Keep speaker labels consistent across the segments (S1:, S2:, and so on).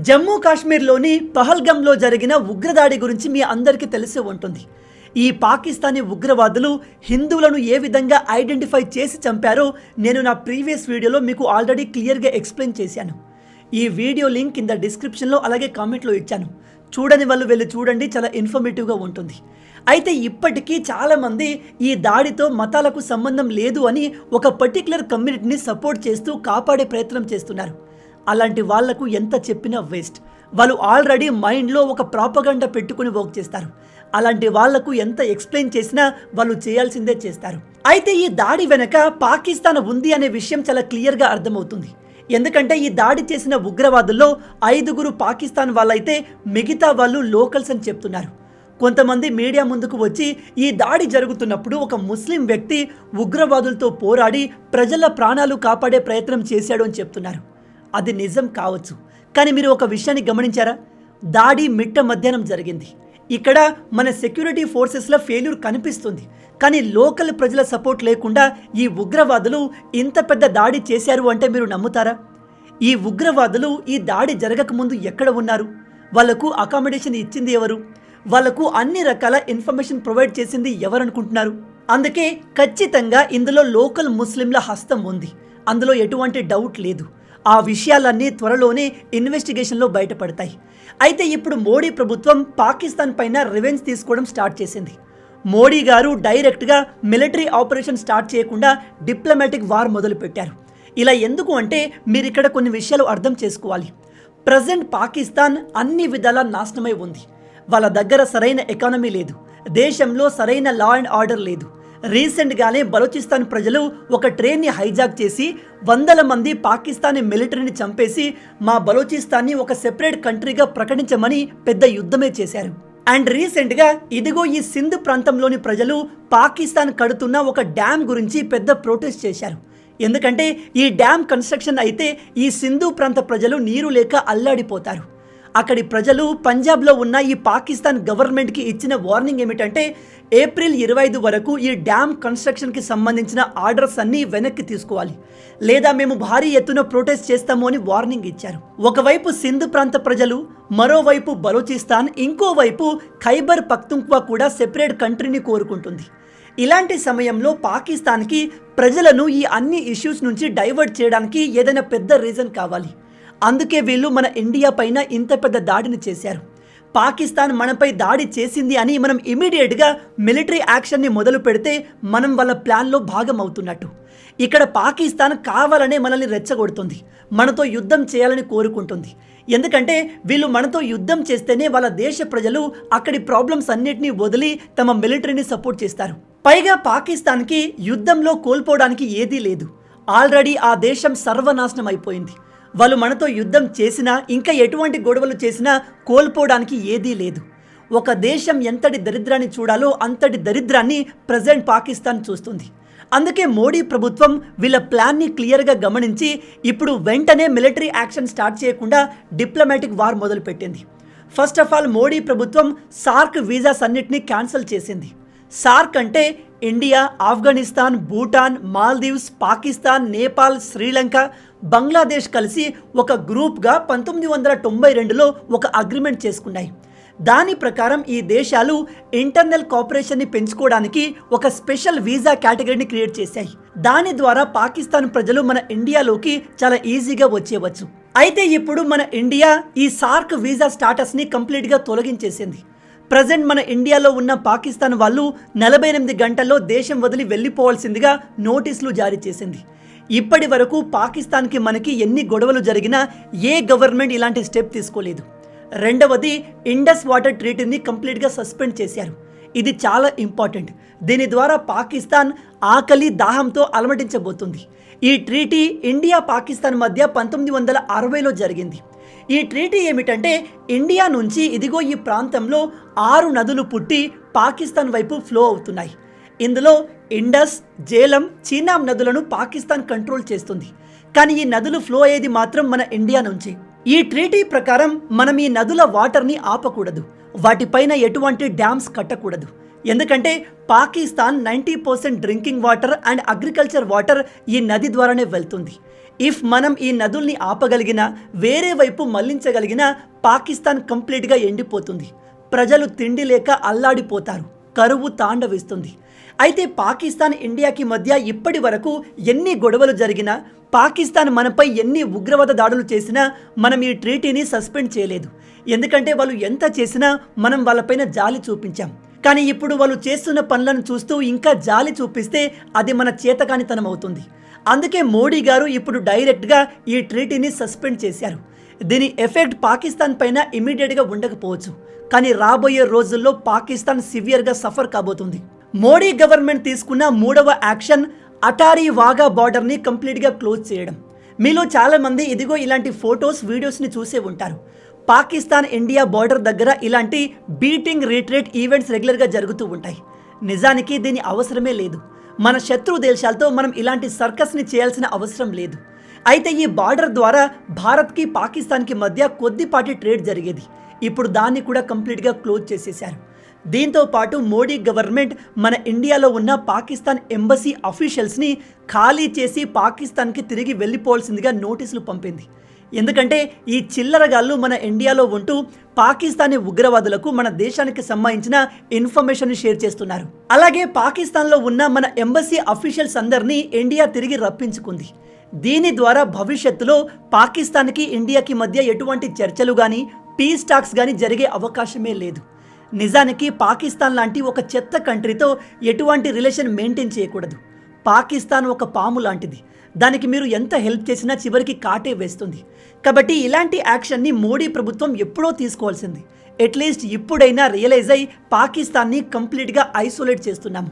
S1: జమ్మూ కాశ్మీర్లోని పహల్గంలో జరిగిన ఉగ్రదాడి గురించి మీ అందరికీ తెలిసే ఉంటుంది. ఈ పాకిస్తానీ ఉగ్రవాదులు హిందువులను ఏ విధంగా ఐడెంటిఫై చేసి చంపారో నేను నా ప్రీవియస్ వీడియోలో మీకు ఆల్రెడీ క్లియర్గా ఎక్స్ప్లెయిన్ చేశాను. ఈ వీడియో లింక్ కింద డిస్క్రిప్షన్లో అలాగే కామెంట్లో ఇచ్చాను. చూడని వాళ్ళు వెళ్ళి చూడండి, చాలా ఇన్ఫర్మేటివ్గా ఉంటుంది. అయితే ఇప్పటికీ చాలామంది ఈ దాడితో మతాలకు సంబంధం లేదు అని ఒక పర్టికులర్ కమ్యూనిటీని సపోర్ట్ చేస్తూ కాపాడే ప్రయత్నం చేస్తున్నారు. అలాంటి వాళ్లకు ఎంత చెప్పినా వేస్ట్. వాళ్ళు ఆల్రెడీ మైండ్లో ఒక ప్రాపగండా పెట్టుకుని వర్క్ చేస్తారు. అలాంటి వాళ్లకు ఎంత ఎక్స్ప్లెయిన్ చేసినా వాళ్ళు చేయాల్సిందే చేస్తారు. అయితే ఈ దాడి వెనక పాకిస్తాన్ ఉంది అనే విషయం చాలా క్లియర్గా అర్థమవుతుంది. ఎందుకంటే ఈ దాడి చేసిన ఉగ్రవాదుల్లో 5 పాకిస్తాన్ వాళ్ళైతే మిగతా వాళ్ళు లోకల్స్ అని చెప్తున్నారు. కొంతమంది మీడియా ముందుకు వచ్చి ఈ దాడి జరుగుతున్నప్పుడు ఒక ముస్లిం వ్యక్తి ఉగ్రవాదులతో పోరాడి ప్రజల ప్రాణాలు కాపాడే ప్రయత్నం చేశాడు అని చెప్తున్నారు. అది నిజం కావచ్చు, కానీ మీరు ఒక విషయాన్ని గమనించారా? దాడి మిట్ట మధ్యాహ్నం జరిగింది. ఇక్కడ మన సెక్యూరిటీ ఫోర్సెస్లో ఫెయిల్యూర్ కనిపిస్తుంది, కానీ లోకల్ ప్రజల సపోర్ట్ లేకుండా ఈ ఉగ్రవాదులు ఇంత పెద్ద దాడి చేశారు అంటే మీరు నమ్ముతారా? ఈ ఉగ్రవాదులు ఈ దాడి జరగకముందు ఎక్కడ ఉన్నారు? వాళ్లకు అకామిడేషన్ ఇచ్చింది ఎవరు? వాళ్లకు అన్ని రకాల ఇన్ఫర్మేషన్ ప్రొవైడ్ చేసింది ఎవరనుకుంటున్నారు? అందుకే ఖచ్చితంగా ఇందులో లోకల్ ముస్లింల హస్తం ఉంది. అందులో ఎటువంటి డౌట్ లేదు. ఆ విషయాలన్నీ త్వరలోనే ఇన్వెస్టిగేషన్లో బయటపడతాయి. అయితే ఇప్పుడు మోడీ ప్రభుత్వం పాకిస్తాన్ పైన రివెంజ్ తీసుకోవడం స్టార్ట్ చేసింది. మోడీ గారు డైరెక్ట్గా మిలిటరీ ఆపరేషన్ స్టార్ట్ చేయకుండా డిప్లొమాటిక్ వార్ మొదలుపెట్టారు. ఇలా ఎందుకు అంటే మీరు ఇక్కడ కొన్ని విషయాలు అర్థం చేసుకోవాలి. ప్రజెంట్ పాకిస్తాన్ అన్ని విధాలా నాశనమై ఉంది. వాళ్ళ దగ్గర సరైన ఎకానమీ లేదు, దేశంలో సరైన లా అండ్ ఆర్డర్ లేదు. రీసెంట్గానే బలూచిస్తాన్ ప్రజలు ఒక ట్రైన్ని హైజాక్ చేసి 100 మంది పాకిస్తానీ మిలిటరీని చంపేసి మా బలూచిస్తాన్ని ఒక సెపరేట్ కంట్రీగా ప్రకటించమని పెద్ద యుద్ధమే చేశారు. అండ్ రీసెంట్గా ఇదిగో ఈ సింధ్ ప్రాంతంలోని ప్రజలు పాకిస్తాన్ కడుతున్న ఒక డ్యామ్ గురించి పెద్ద ప్రొటెస్ట్ చేశారు. ఎందుకంటే ఈ డ్యామ్ కన్స్ట్రక్షన్ అయితే ఈ సింధు ప్రాంత ప్రజలు నీరు లేక అల్లాడిపోతారు. అక్కడి ప్రజలు పంజాబ్లో ఉన్న ఈ పాకిస్తాన్ గవర్నమెంట్కి ఇచ్చిన వార్నింగ్ ఏమిటంటే ఏప్రిల్ 25 వరకు ఈ డ్యామ్ కన్స్ట్రక్షన్కి సంబంధించిన ఆర్డర్స్ అన్నీ వెనక్కి తీసుకోవాలి, లేదా మేము భారీ ఎత్తున ప్రొటెస్ట్ చేస్తాము అని వార్నింగ్ ఇచ్చారు. ఒకవైపు సింధ్ ప్రాంత ప్రజలు, మరోవైపు బలూచిస్తాన్, ఇంకోవైపు ఖైబర్ పఖ్తుంఖ్వా కూడా సెపరేట్ కంట్రీని కోరుకుంటుంది. ఇలాంటి సమయంలో పాకిస్తాన్కి ప్రజలను ఈ అన్ని ఇష్యూస్ నుంచి డైవర్ట్ చేయడానికి ఏదైనా పెద్ద రీజన్ కావాలి. అందుకే వీళ్ళు మన ఇండియా పైన ఇంత పెద్ద దాడిని చేశారు. పాకిస్తాన్ మనపై దాడి చేసింది అని మనం ఇమీడియట్గా మిలిటరీ యాక్షన్ని మొదలు పెడితే మనం వాళ్ళ ప్లాన్లో భాగం అవుతున్నట్టు. ఇక్కడ పాకిస్తాన్ కావాలనే మనల్ని రెచ్చగొడుతుంది, మనతో యుద్ధం చేయాలని కోరుకుంటుంది. ఎందుకంటే వీళ్ళు మనతో యుద్ధం చేస్తేనే వాళ్ళ దేశ ప్రజలు అక్కడి ప్రాబ్లమ్స్ అన్నిటినీ వదిలి తమ మిలిటరీని సపోర్ట్ చేస్తారు. పైగా పాకిస్తాన్కి యుద్ధంలో కోల్పోవడానికి ఏదీ లేదు. ఆల్రెడీ ఆ దేశం సర్వనాశనం అయిపోయింది. వాళ్ళు మనతో యుద్ధం చేసినా, ఇంకా ఎటువంటి గొడవలు చేసినా కోల్పోవడానికి ఏదీ లేదు. ఒక దేశం ఎంతటి దరిద్రాన్ని చూడాలో అంతటి దరిద్రాన్ని ప్రజెంట్ పాకిస్తాన్ చూస్తుంది. అందుకే మోడీ ప్రభుత్వం వీళ్ళ ప్లాన్ని క్లియర్గా గమనించి ఇప్పుడు వెంటనే మిలిటరీ యాక్షన్ స్టార్ట్ చేయకుండా డిప్లొమాటిక్ వార్ మొదలుపెట్టింది. ఫస్ట్ ఆఫ్ ఆల్ మోడీ ప్రభుత్వం సార్క్ వీసాస్ అన్నిటినీ క్యాన్సిల్ చేసింది. సార్క్ అంటే ఇండియా, ఆఫ్ఘనిస్తాన్, భూటాన్, మాల్దీవ్స్, పాకిస్తాన్, నేపాల్, శ్రీలంక, బంగ్లాదేశ్ కలిసి ఒక గ్రూప్గా 1992లో ఒక అగ్రిమెంట్ చేసుకున్నాయి. దాని ప్రకారం ఈ దేశాలు ఇంటర్నల్ కోఆపరేషన్ని పెంచుకోవడానికి ఒక స్పెషల్ వీసా కేటగిరీని క్రియేట్ చేశాయి. దాని ద్వారా పాకిస్తాన్ ప్రజలు మన ఇండియాలోకి చాలా ఈజీగా వచ్చేవచ్చు. అయితే ఇప్పుడు మన ఇండియా ఈ సార్క్ వీసా స్టాటస్ని కంప్లీట్గా తొలగించేసింది. ప్రజెంట్ మన ఇండియాలో ఉన్న పాకిస్తాన్ వాళ్ళు 48 గంటల్లో దేశం వదిలి వెళ్ళిపోవాల్సిందిగా నోటీసులు జారీ చేసింది. ఇప్పటి వరకు పాకిస్తాన్కి మనకి ఎన్ని గొడవలు జరిగినా ఏ గవర్నమెంట్ ఇలాంటి స్టెప్ తీసుకోలేదు. రెండవది, ఇండస్ వాటర్ ట్రీటీని కంప్లీట్గా సస్పెండ్ చేశారు. ఇది చాలా ఇంపార్టెంట్. దీని ద్వారా పాకిస్తాన్ ఆకలి దాహంతో అలమటించబోతుంది. ఈ ట్రీటీ ఇండియా పాకిస్తాన్ మధ్య 1960లో జరిగింది. ఈ ట్రీటీ ఏమిటంటే ఇండియా నుంచి ఇదిగో ఈ ప్రాంతంలో 6 నదులు పుట్టి పాకిస్తాన్ వైపు ఫ్లో అవుతున్నాయి. ఇందులో ఇండస్, జేలం, చీనాబ్ నదులను పాకిస్తాన్ కంట్రోల్ చేస్తుంది. కానీ ఈ నదులు ఫ్లో అయ్యేది మాత్రం మన ఇండియా నుంచి. ఈ ట్రీటీ ప్రకారం మనం ఈ నదుల వాటర్ని ఆపకూడదు, వాటిపైన ఎటువంటి డ్యామ్స్ కట్టకూడదు. ఎందుకంటే Pakistan 90% drinking water and agriculture water ఈ నది ద్వారానే వెళ్తుంది. ఇఫ్ మనం ఈ నదుల్ని ఆపగలిగినా, వేరే వైపు మళ్లించగలిగినా పాకిస్తాన్ కంప్లీట్గా ఎండిపోతుంది. ప్రజలు తిండి లేక అల్లాడిపోతారు. కరువు తాండవిస్తుంది. అయితే పాకిస్తాన్ ఇండియాకి మధ్య ఇప్పటి వరకు ఎన్ని గొడవలు జరిగినా, పాకిస్తాన్ మనపై ఎన్ని ఉగ్రవాద దాడులు చేసినా మనం ఈ ట్రీటీని సస్పెండ్ చేయలేదు. ఎందుకంటే వాళ్ళు ఎంత చేసినా మనం వాళ్ళపైన జాలి చూపించాం. కానీ ఇప్పుడు వాళ్ళు చేస్తున్న పనులను చూస్తూ ఇంకా జాలి చూపిస్తే అది మన చేతకానితనం అవుతుంది. అందుకే మోడీ గారు ఇప్పుడు డైరెక్ట్గా ఈ ట్రీటీని సస్పెండ్ చేశారు. దీని ఎఫెక్ట్ పాకిస్తాన్ పైన ఇమీడియట్గా ఉండకపోవచ్చు, కానీ రాబోయే రోజుల్లో పాకిస్తాన్ సివియర్గా సఫర్ కాబోతుంది. మోడీ గవర్నమెంట్ తీసుకున్న 3వ యాక్షన్ అటారీ వాఘా బార్డర్ని కంప్లీట్గా క్లోజ్ చేయడం. మీలో చాలామంది ఇదిగో ఇలాంటి ఫొటోస్, వీడియోస్ని చూసే ఉంటారు. పాకిస్తాన్ ఇండియా బార్డర్ దగ్గర ఇలాంటి బీటింగ్ రిట్రీట్ ఈవెంట్స్ రెగ్యులర్గా జరుగుతూ ఉంటాయి. నిజానికి దీని అవసరమే లేదు. మన శత్రు దేశాలతో మనం ఇలాంటి సర్కస్ని చేయాల్సిన అవసరం లేదు. అయితే ఈ బార్డర్ ద్వారా భారత్కి పాకిస్తాన్కి మధ్య కొద్దిపాటి ట్రేడ్ జరిగేది. ఇప్పుడు దాన్ని కూడా కంప్లీట్గా క్లోజ్ చేసేశారు. దీంతో పాటు మోడీ గవర్నమెంట్ మన ఇండియాలో ఉన్న పాకిస్తాన్ ఎంబసీ అఫీషియల్స్ని ఖాళీ చేసి పాకిస్తాన్కి తిరిగి వెళ్ళిపోవాల్సిందిగా నోటీసులు పంపింది. ఎందుకంటే ఈ చిల్లరగాళ్ళు మన ఇండియాలో ఉంటూ పాకిస్తానీ ఉగ్రవాదులకు మన దేశానికి సంబంధించిన ఇన్ఫర్మేషన్ షేర్ చేస్తున్నారు. అలాగే పాకిస్తాన్లో ఉన్న మన ఎంబసీ అఫీషియల్స్ అందరినీ ఇండియా తిరిగి రప్పించుకుంది. దీని ద్వారా భవిష్యత్తులో పాకిస్తాన్కి ఇండియాకి మధ్య ఎటువంటి చర్చలు కానీ, పీస్ టాక్స్ కానీ జరిగే అవకాశమే లేదు. నిజానికి పాకిస్తాన్ లాంటి ఒక చెత్త కంట్రీతో ఎటువంటి రిలేషన్ మెయింటైన్ చేయకూడదు. పాకిస్తాన్ ఒక పాము లాంటిది. దానికి మీరు ఎంత హెల్ప్ చేసినా చివరికి కాటే వేస్తుంది. కాబట్టి ఇలాంటి యాక్షన్ని మోడీ ప్రభుత్వం ఎప్పుడో తీసుకోవాల్సింది. అట్లీస్ట్ ఇప్పుడైనా రియలైజ్ అయ్యి పాకిస్తాన్ని కంప్లీట్గా ఐసోలేట్ చేస్తున్నాము.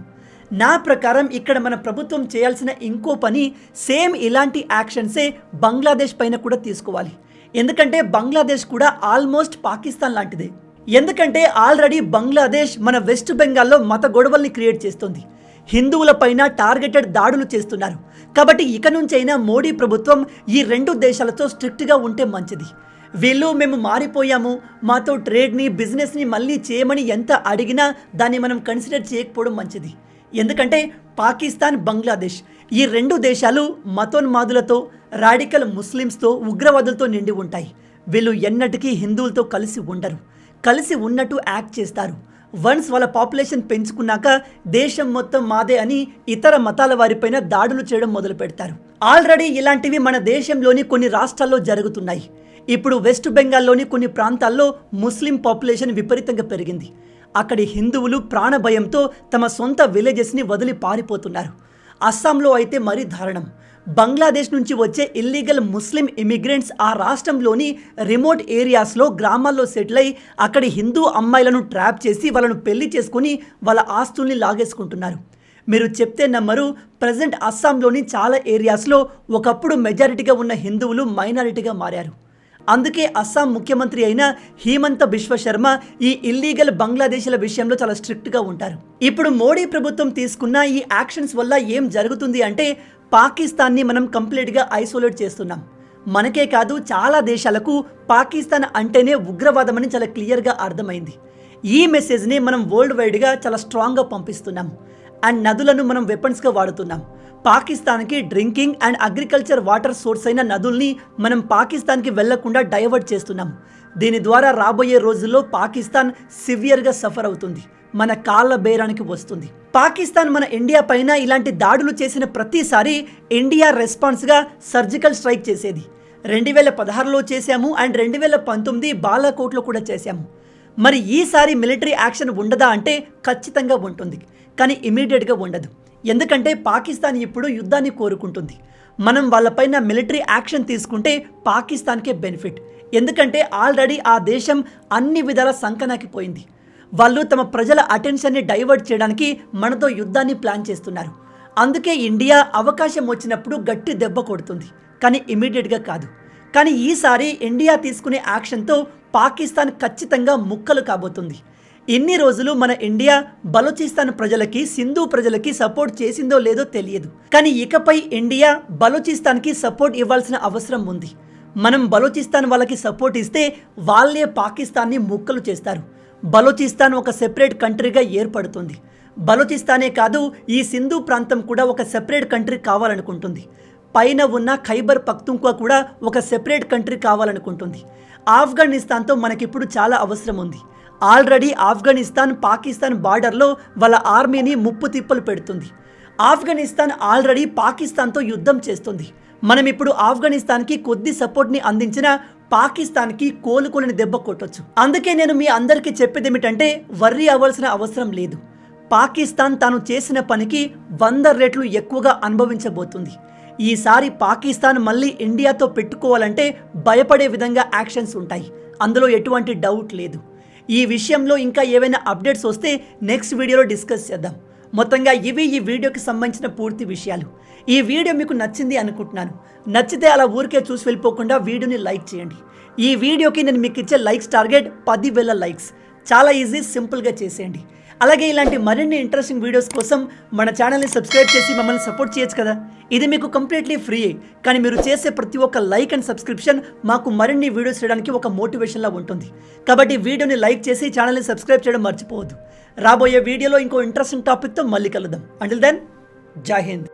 S1: నా ప్రకారం ఇక్కడ మన ప్రభుత్వం చేయాల్సిన ఇంకో పని సేమ్ ఇలాంటి యాక్షన్సే బంగ్లాదేశ్ పైన కూడా తీసుకోవాలి. ఎందుకంటే బంగ్లాదేశ్ కూడా ఆల్మోస్ట్ పాకిస్తాన్ లాంటిదే. ఎందుకంటే ఆల్రెడీ బంగ్లాదేశ్ మన వెస్ట్ బెంగాల్లో మత గొడవల్ని క్రియేట్ చేస్తుంది. హిందువులపైన టార్గెటెడ్ దాడులు చేస్తున్నారు. కాబట్టి ఇక నుంచైనా మోడీ ప్రభుత్వం ఈ 2 దేశాలతో స్ట్రిక్ట్గా ఉంటే మంచిది. వీళ్ళు మేము మారిపోయాము, మాతో ట్రేడ్ని, బిజినెస్ని మళ్ళీ చేయమని ఎంత అడిగినా దాన్ని మనం కన్సిడర్ చేయకపోవడం మంచిది. ఎందుకంటే పాకిస్తాన్, బంగ్లాదేశ్ ఈ 2 దేశాలు మతోన్మాదులతో, రాడికల్ ముస్లిమ్స్తో, ఉగ్రవాదులతో నిండి ఉంటాయి. వీళ్ళు ఎన్నటికీ హిందువులతో కలిసి ఉండరు. కలిసి ఉన్నట్టు యాక్ట్ చేస్తారు. వన్స్ వాళ్ళ పాపులేషన్ పెంచుకున్నాక దేశం మొత్తం మాదే అని ఇతర మతాల వారిపైన దాడులు చేయడం మొదలు పెడతారు. ఆల్రెడీ ఇలాంటివి మన దేశంలోని కొన్ని రాష్ట్రాల్లో జరుగుతున్నాయి. ఇప్పుడు వెస్ట్ బెంగాల్లోని కొన్ని ప్రాంతాల్లో ముస్లిం పాపులేషన్ విపరీతంగా పెరిగింది. అక్కడి హిందువులు ప్రాణభయంతో తమ సొంత విలేజెస్ని వదిలి పారిపోతున్నారు. అస్సాంలో అయితే మరీ దారుణం. బంగ్లాదేశ్ నుంచి వచ్చే ఇల్లీగల్ ముస్లిం ఇమిగ్రెంట్స్ ఆ రాష్ట్రంలోని రిమోట్ ఏరియాస్లో, గ్రామాల్లో సెటిల్ అయి అక్కడి హిందూ అమ్మాయిలను ట్రాప్ చేసి వాళ్ళను పెళ్లి చేసుకుని వాళ్ళ ఆస్తుల్ని లాగేసుకుంటున్నారు. మీరు చెప్తే నమ్మరు, ప్రజెంట్ అస్సాంలోని చాలా ఏరియాస్లో ఒకప్పుడు మెజారిటీగా ఉన్న హిందువులు మైనారిటీగా మారారు. అందుకే అస్సాం ముఖ్యమంత్రి అయిన హిమంత బిశ్వ శర్మ ఈ ఇల్లీగల్ బంగ్లాదేశీల విషయంలో చాలా స్ట్రిక్ట్గా ఉంటారు. ఇప్పుడు మోడీ ప్రభుత్వం తీసుకున్న ఈ యాక్షన్స్ వల్ల ఏం జరుగుతుంది అంటే పాకిస్తాన్ని మనం కంప్లీట్గా ఐసోలేట్ చేస్తున్నాం. మనకే కాదు, చాలా దేశాలకు పాకిస్తాన్ అంటేనే ఉగ్రవాదం అని చాలా క్లియర్గా అర్థమైంది. ఈ మెసేజ్ని మనం వరల్డ్ వైడ్గా చాలా స్ట్రాంగ్గా పంపిస్తున్నాం. అండ్ నదులను మనం వెపన్స్గా వాడుతున్నాం. పాకిస్తాన్కి drinking and agriculture water source అయిన నదుల్ని మనం పాకిస్తాన్కి వెళ్లకుండా డైవర్ట్ చేస్తున్నాం. దీని ద్వారా రాబోయే రోజుల్లో పాకిస్తాన్ సివియర్గా సఫర్ అవుతుంది, మన కాళ్ళ బేరానికి వస్తుంది. పాకిస్తాన్ మన ఇండియా పైన ఇలాంటి దాడులు చేసిన ప్రతిసారి ఇండియా రెస్పాన్స్గా సర్జికల్ స్ట్రైక్ చేసేది. 2016లో చేశాము అండ్ 2019 బాలాకోట్లో కూడా చేశాము. మరి ఈసారి మిలిటరీ యాక్షన్ ఉండదా అంటే ఖచ్చితంగా ఉంటుంది, కానీ ఇమీడియట్గా ఉండదు. ఎందుకంటే పాకిస్తాన్ ఇప్పుడు యుద్ధాన్ని కోరుకుంటుంది. మనం వాళ్ళపైన మిలిటరీ యాక్షన్ తీసుకుంటే పాకిస్తాన్కే బెనిఫిట్. ఎందుకంటే ఆల్రెడీ ఆ దేశం అన్ని విధాల సంకనాకిపోయింది. వాళ్ళు తమ ప్రజల అటెన్షన్ని డైవర్ట్ చేయడానికి మనతో యుద్ధాన్ని ప్లాన్ చేస్తున్నారు. అందుకే ఇండియా అవకాశం వచ్చినప్పుడు గట్టి దెబ్బ కొడుతుంది, కానీ ఇమీడియట్గా కాదు. కానీ ఈసారి ఇండియా తీసుకునే యాక్షన్తో పాకిస్తాన్ ఖచ్చితంగా ముక్కలు కాబోతుంది. ఇన్ని రోజులు మన ఇండియా బలూచిస్తాన్ ప్రజలకి, సింధు ప్రజలకి సపోర్ట్ చేసిందో లేదో తెలియదు. కానీ ఇకపై ఇండియా బలూచిస్తాన్కి సపోర్ట్ ఇవ్వాల్సిన అవసరం ఉంది. మనం బలూచిస్తాన్ వాళ్ళకి సపోర్ట్ ఇస్తే వాళ్ళే పాకిస్తాన్ని ముక్కలు చేస్తారు. బలూచిస్తాన్ ఒక సెపరేట్ కంట్రీగా ఏర్పడుతుంది. బలూచిస్తానే కాదు, ఈ సింధు ప్రాంతం కూడా ఒక సెపరేట్ కంట్రీ కావాలనుకుంటుంది. పైన ఉన్న ఖైబర్ పఖ్తుంఖ్వా కూడా ఒక సెపరేట్ కంట్రీ కావాలనుకుంటుంది. ఆఫ్ఘనిస్తాన్తో మనకిప్పుడు చాలా అవసరం ఉంది. ఆల్రెడీ ఆఫ్ఘనిస్తాన్ పాకిస్తాన్ బార్డర్లో వాళ్ళ ఆర్మీని ముప్పు తిప్పలు పెడుతుంది. ఆఫ్ఘనిస్తాన్ ఆల్రెడీ పాకిస్తాన్తో యుద్ధం చేస్తుంది. మనం ఇప్పుడు ఆఫ్ఘనిస్తాన్కి కొద్ది సపోర్ట్ని అందించిన పాకిస్తాన్కి కోలుకోలేని దెబ్బ కొట్టొచ్చు. అందుకే నేను మీ అందరికీ చెప్పేది ఏమిటంటే వర్రీ అవ్వాల్సిన అవసరం లేదు. పాకిస్తాన్ తాను చేసిన పనికి 100 రెట్లు ఎక్కువగా అనుభవించబోతుంది. ఈసారి పాకిస్తాన్ మళ్ళీ ఇండియాతో పెట్టుకోవాలంటే భయపడే విధంగా యాక్షన్స్ ఉంటాయి. అందులో ఎటువంటి డౌట్ లేదు. ఈ విషయంలో ఇంకా ఏవైనా అప్డేట్స్ వస్తే నెక్స్ట్ వీడియోలో డిస్కస్ చేద్దాం. మొత్తంగా ఇవి ఈ వీడియోకి సంబంధించిన పూర్తి విషయాలు. ఈ వీడియో మీకు నచ్చింది అనుకుంటున్నాను. నచ్చితే అలా ఊరికే చూసి వెళ్ళిపోకుండా వీడియోని లైక్ చేయండి. ఈ వీడియోకి నేను మీకు ఇచ్చే లైక్స్ టార్గెట్ 10,000 లైక్స్. చాలా ఈజీ, సింపుల్గా చేసేయండి. అలాగే ఇలాంటి మరిన్ని ఇంట్రెస్టింగ్ వీడియోస్ కోసం మన ఛానల్ని సబ్స్క్రైబ్ చేసి మమ్మల్ని సపోర్ట్ చేయొచ్చు కదా. ఇది మీకు కంప్లీట్లీ ఫ్రీ. కానీ మీరు చేసే ప్రతి ఒక్క లైక్ అండ్ సబ్స్క్రిప్షన్ మాకు మరిన్ని వీడియోస్ చేయడానికి ఒక మోటివేషన్లా ఉంటుంది. కాబట్టి వీడియోని లైక్ చేసి ఛానల్ని సబ్స్క్రైబ్ చేయడం మర్చిపోవద్దు. రాబోయే వీడియోలో ఇంకో ఇంట్రెస్టింగ్ టాపిక్తో మళ్ళీ కలుద్దాం. అంటిల్ దెన్, జై హింద్.